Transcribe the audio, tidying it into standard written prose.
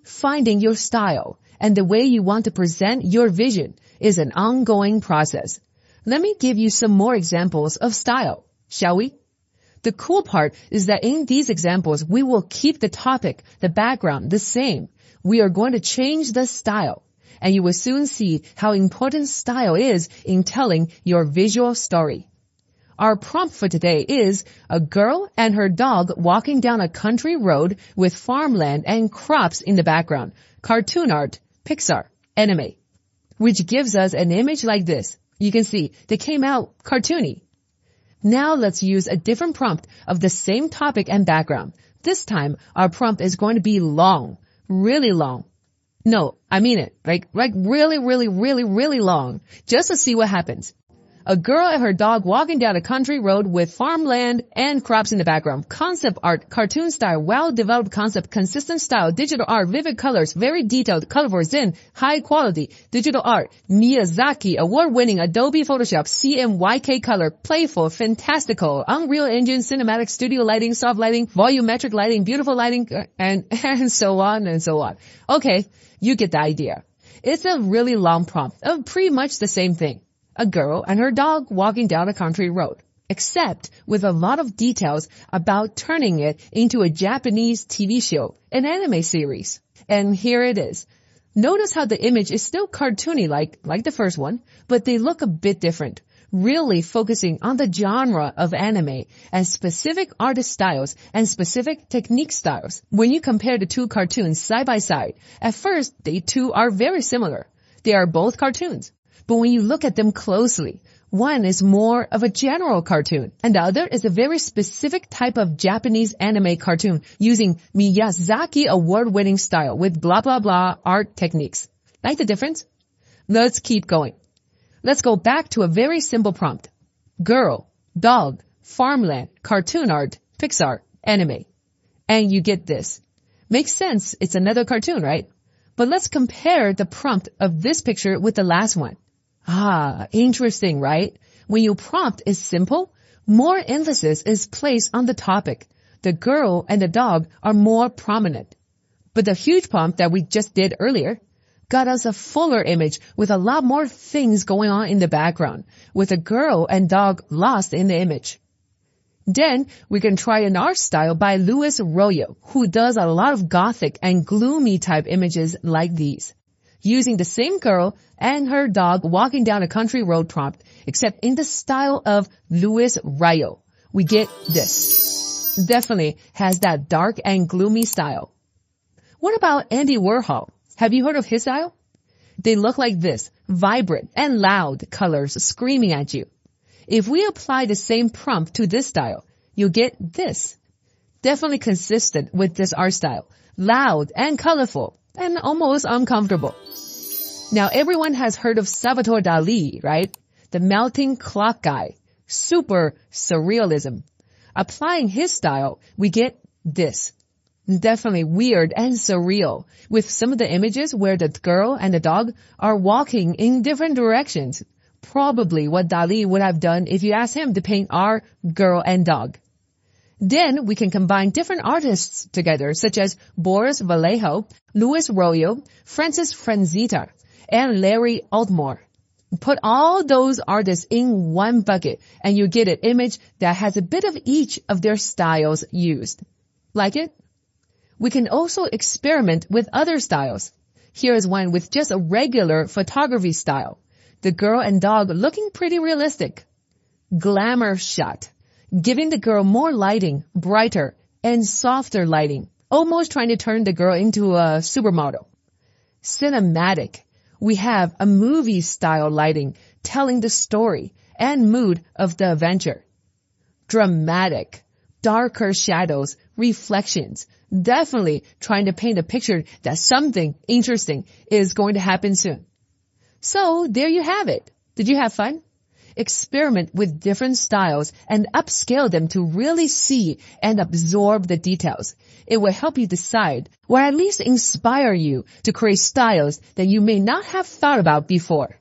Finding your style and the way you want to present your vision is an ongoing process. Let me give you some more examples of style, shall we? The cool part is that in these examples, we will keep the topic, the background, the same. We are going to change the style, and you will soon see how important style is in telling your visual story. Our prompt for today is a girl and her dog walking down a country road with farmland and crops in the background. Cartoon art, Pixar, anime. Which gives us an image like this. You can see they came out cartoony. Now let's use a different prompt of the same topic and background. This time our prompt is going to be long, really long. No, I mean it, like really long, just to see what happens. A girl and her dog walking down a country road with farmland and crops in the background. Concept art, cartoon style, well-developed concept, consistent style, digital art, vivid colors, very detailed, colorful, zen, high quality, digital art, Miyazaki, award-winning, Adobe Photoshop, CMYK color, playful, fantastical, Unreal Engine, cinematic, studio lighting, soft lighting, volumetric lighting, beautiful lighting, and so on and so on. Okay, you get the idea. It's a really long prompt of pretty much the same thing. A girl and her dog walking down a country road, except with a lot of details about turning it into a Japanese TV show, an anime series. And here it is. Notice how the image is still cartoony like the first one, but they look a bit different, really focusing on the genre of anime and specific artist styles and specific technique styles. When you compare the two cartoons side by side, at first they two are very similar. They are both cartoons. But when you look at them closely, one is more of a general cartoon, and the other is a very specific type of Japanese anime cartoon using Miyazaki award-winning style with blah blah blah art techniques. Like the difference? Let's keep going. Let's go back to a very simple prompt. Girl, dog, farmland, cartoon art, Pixar, anime. And you get this. Makes sense, it's another cartoon, right? But let's compare the prompt of this picture with the last one. Interesting, right? When your prompt is simple, more emphasis is placed on the topic. The girl and the dog are more prominent. But the huge prompt that we just did earlier got us a fuller image with a lot more things going on in the background, with the girl and dog lost in the image. Then we can try an art style by Luis Royo, who does a lot of gothic and gloomy type images like these. Using the same girl and her dog walking down a country road prompt, except in the style of Luis Royo, we get this. Definitely has that dark and gloomy style. What about Andy Warhol? Have you heard of his style? They look like this, vibrant and loud colors screaming at you. If we apply the same prompt to this style, you'll get this. Definitely consistent with this art style, loud and colorful and almost uncomfortable. Now everyone has heard of Salvador Dali, right? The melting clock guy. Super surrealism. Applying his style, we get this. Definitely weird and surreal, with some of the images where the girl and the dog are walking in different directions. Probably what Dali would have done if you asked him to paint our girl and dog. Then we can combine different artists together, such as Boris Vallejo, Luis Royo, Francis Franzita, and Larry Altmore. Put all those artists in one bucket, and you get an image that has a bit of each of their styles used. Like it? We can also experiment with other styles. Here is one with just a regular photography style. The girl and dog looking pretty realistic. Glamour shot. Giving the girl more lighting, brighter and softer lighting. Almost trying to turn the girl into a supermodel. Cinematic. We have a movie style lighting telling the story and mood of the adventure. Dramatic. Darker shadows, reflections. Definitely trying to paint a picture that something interesting is going to happen soon. So there you have it. Did you have fun? Experiment with different styles and upscale them to really see and absorb the details. It will help you decide, or at least inspire you to create styles that you may not have thought about before.